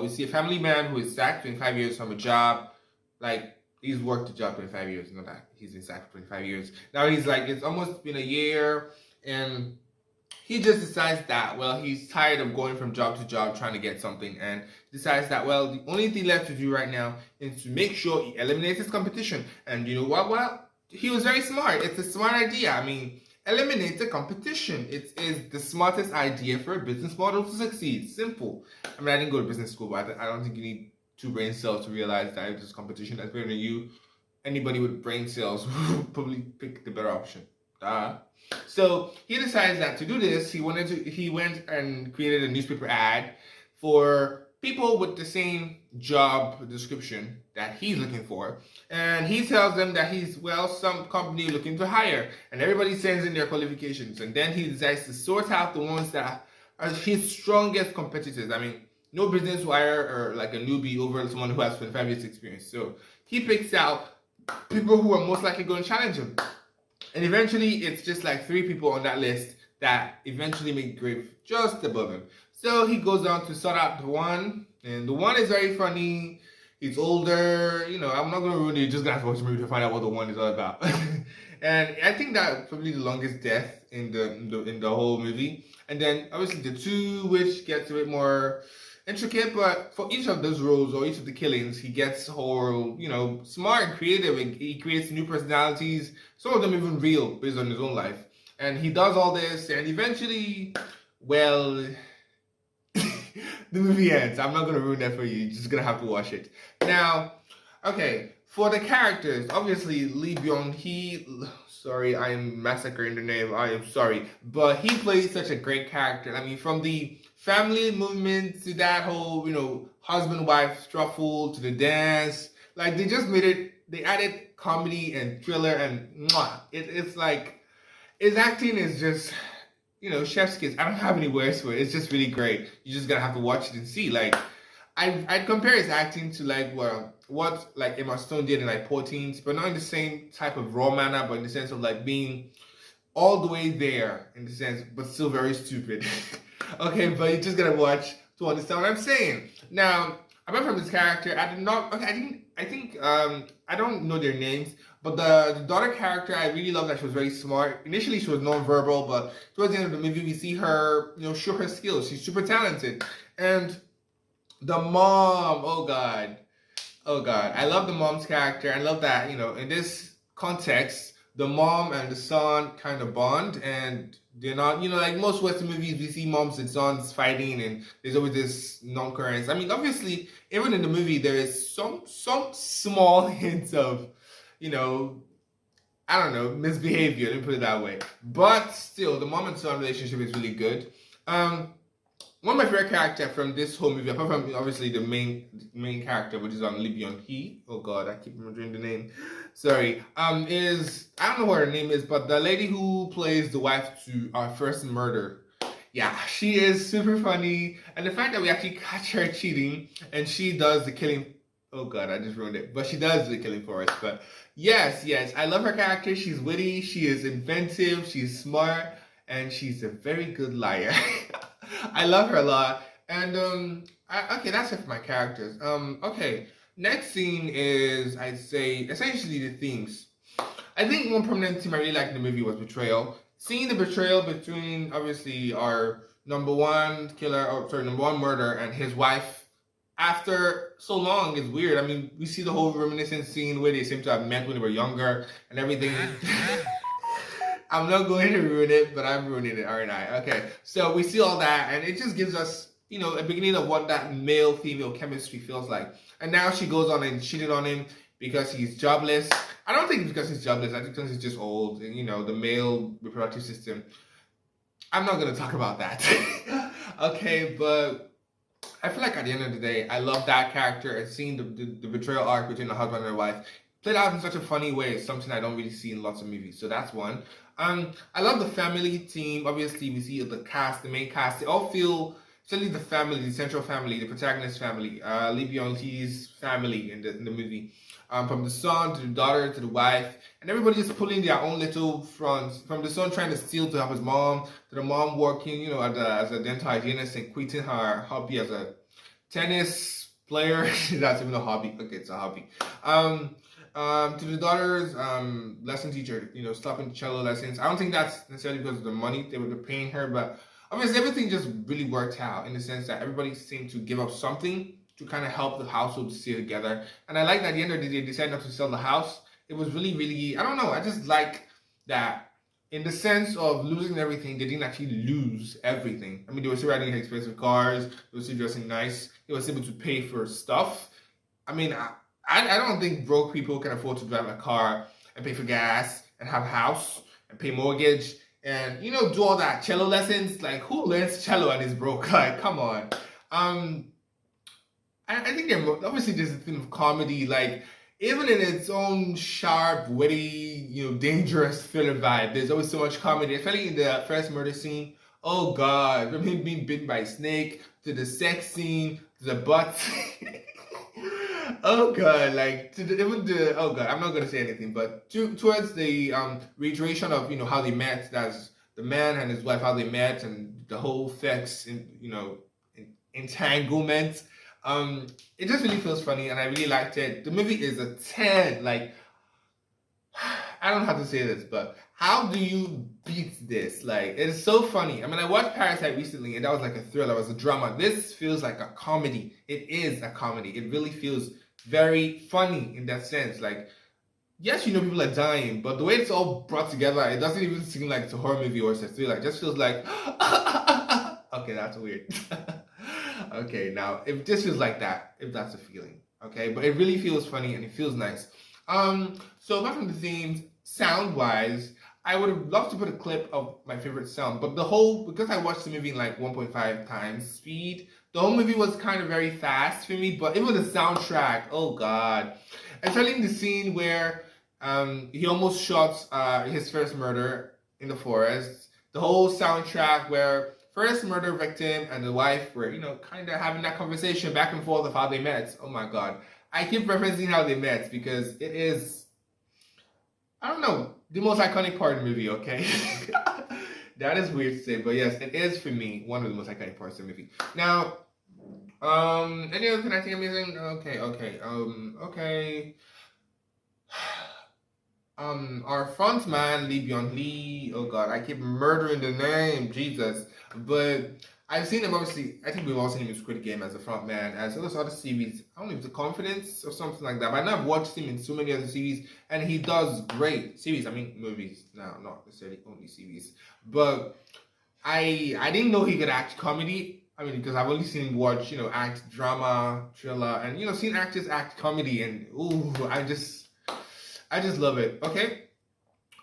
we see a family man who is sacked 25 years from a job. Like, he's worked the job 25 years, not that he's been sacked for 25 years. Now he's like, it's almost been a year, and he just decides that, well, he's tired of going from job to job trying to get something, and decides that, well, the only thing left to do right now is to make sure he eliminates his competition. And you know what? Well, he was very smart. It's a smart idea. I mean, eliminate the competition. It is the smartest idea for a business model to succeed. Simple. I mean, I didn't go to business school, but I don't think you need two brain cells to realize that if there's competition that's better than you, anybody with brain cells would probably pick the better option. So he decides that to do this, he went and created a newspaper ad for people with the same job description that he's looking for, and he tells them that he's, well, some company looking to hire, and everybody sends in their qualifications, and then he decides to sort out the ones that are his strongest competitors. I mean, no business wire or like a newbie over someone who has 25 years experience. So he picks out people who are most likely going to challenge him. And eventually, it's just like 3 people on that list that eventually make grade just above him. So he goes on to sort out the one, and the one is very funny. He's older, you know. I'm not gonna ruin it. You're just gonna have to watch the movie to find out what the one is all about. And I think that's probably the longest death in the whole movie. And then obviously the 2, which gets a bit more intricate, but for each of those roles or each of the killings, he gets whole, you know, smart and creative. He creates new personalities, some of them even real, based on his own life. And he does all this, and eventually, well, the movie ends. I'm not going to ruin that for you. You're just going to have to watch it. Now, okay, for the characters, obviously, Lee Byung-hee, sorry, I am massacring the name, I am sorry, but he plays such a great character. I mean, from the family movement to that whole, you know, husband-wife struffle to the dance, like, they just made it, they added comedy and thriller, and it's like, his acting is just, you know, chef's kiss. I don't have any words for it. It's just really great. You just gotta have to watch it and see. Like, I'd compare his acting to like, well, what like Emma Stone did in like Poor Teens, but not in the same type of raw manner, but in the sense of like being all the way there in the sense, but still very stupid. Okay, but you just gotta watch to understand what I'm saying. Now, apart from this character, I did not. Okay, I don't know their names, but the daughter character, I really love that she was very smart. Initially, she was non-verbal, but towards the end of the movie, we see her, you know, show her skills. She's super talented, and the mom, oh god, I love the mom's character. I love that, you know, in this context, the mom and the son kind of bond, and they're not, you know, like most Western movies, we see moms and sons fighting, and there's always this non-currence. I mean, obviously, even in the movie, there is some small hints of, you know, I don't know, misbehavior, let me put it that way. But still, the mom and son relationship is really good. One of my favorite characters from this whole movie, apart from obviously the main character, which is Lee Byung-hee. Oh god, I keep remembering the name. Sorry. Is, I don't know what her name is, but the lady who plays the wife to our first murder. Yeah, she is super funny, and the fact that we actually catch her cheating and she does the killing. Oh god, I just ruined it. But she does the killing for us. But yes, I love her character. She's witty, she is inventive, she's smart, and she's a very good liar. I love her a lot. And okay, that's it for my characters. Okay, next scene is, I'd say, essentially the themes. I think one prominent theme I really liked in the movie was betrayal. Seeing the betrayal between obviously our number one murderer and his wife after so long is weird. I mean, we see the whole reminiscent scene where they seem to have met when they were younger and everything. I'm not going to ruin it, but I'm ruining it, aren't I? Okay, so we see all that, and it just gives us, you know, a beginning of what that male-female chemistry feels like. And now she goes on and cheated on him because he's jobless. I don't think it's because he's jobless. I think because he's just old, and, you know, the male reproductive system. I'm not going to talk about that. Okay, but I feel like at the end of the day, I love that character and seeing the betrayal arc between the husband and the wife played out in such a funny way. It's something I don't really see in lots of movies. So that's one. I love the family team. Obviously, we see the cast, the main cast. They all feel, certainly the family, the central family, the protagonist family, Lee Byung-hee's family in the movie. From the son to the daughter to the wife, and everybody just pulling their own little fronts. From the son trying to steal to help his mom, to the mom working, you know, as a dental hygienist and quitting her hobby as a tennis player. That's even a hobby. Okay, it's a hobby. Um, to the daughter's lesson teacher, stopping cello lessons. I don't think that's necessarily because of the money they were paying her, but obviously everything just really worked out in the sense that everybody seemed to give up something to kind of help the household to stay together. And I like that at the end of the day, they decided not to sell the house. It was really, really, I don't know, I just like that in the sense of losing everything, they didn't actually lose everything. I mean, they were still riding expensive cars, they were still dressing nice, they were able to pay for stuff. I mean, I don't think broke people can afford to drive a car and pay for gas and have a house and pay mortgage and do all that cello lessons. Like, who learns cello and is broke? Like, come on. I think obviously there's a thing of comedy, like even in its own sharp, witty, dangerous thriller vibe. There's always so much comedy, especially in the first murder scene. Oh God, from him being bitten by a snake to the sex scene to the butt. Oh God, like even the oh God, I'm not gonna say anything, but towards the reiteration of how they met, that's the man and his wife, how they met, and the whole sex entanglement. It just really feels funny, and I really liked it. The movie is a 10. Like, I don't know how to say this, but how do you beat this? Like, it's so funny. I mean, I watched Parasite recently, and that was like a thriller, it was a drama. This feels like a comedy. It is a comedy. It really feels very funny in that sense. Like, yes, people are dying, but the way it's all brought together, it doesn't even seem like it's a horror movie or it's a thriller. It just feels like, okay, that's weird. Okay, now if this feels like that, if that's a feeling, okay, but it really feels funny and it feels nice. So apart from the themes, sound wise, I would have loved to put a clip of my favorite sound, but because I watched the movie in like 1.5 times speed, the whole movie was kind of very fast for me. But even the soundtrack, oh God, especially in the scene where he almost shot his first murder in the forest, the whole soundtrack where first murder victim and the wife were, kind of having that conversation back and forth of how they met. Oh my God. I keep referencing how they met because it is, I don't know, the most iconic part of the movie, okay? That is weird to say, but yes, it is for me one of the most iconic parts of the movie. Now, any other thing I think I'm missing? Okay. Our front man, Lee Byung Lee. Oh God, I keep murdering the name, Jesus. But I've seen him obviously. I think we've all seen him in Squid Game as a front man, as well as other series. I don't know if it's a Confidence or something like that. But I know I've watched him in so many other series, and he does great series. I mean, movies now, not necessarily only series. But I didn't know he could act comedy. I mean, because I've only seen him watch, act drama, thriller, and seen actors act comedy, and ooh, I just love it. Okay.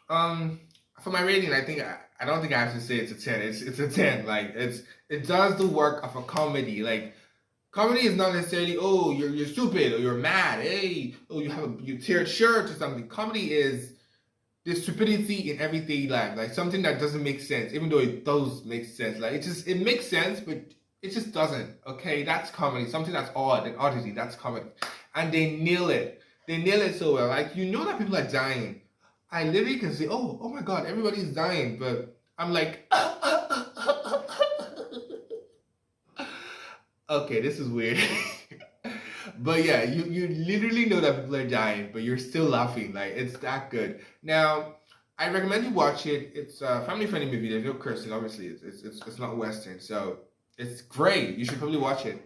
For my rating, I don't think I have to say it's a 10. It's a 10. Like it does the work of a comedy. Like comedy is not necessarily you're stupid or you're mad. Hey, you tear a shirt or something. Comedy is the stupidity in everyday life, like something that doesn't make sense, even though it does make sense. Like it makes sense, but it just doesn't. Okay, that's comedy. Something that's odd and oddity. That's comedy, and they nail it. They nail it so well. Like that people are dying. I literally can say, oh my God, everybody's dying, but I'm like, okay, this is weird. But yeah, you literally know that people are dying, but you're still laughing. Like it's that good. Now, I recommend you watch it. It's a family friendly movie. There's no cursing, obviously. It's not Western, so it's great. You should probably watch it.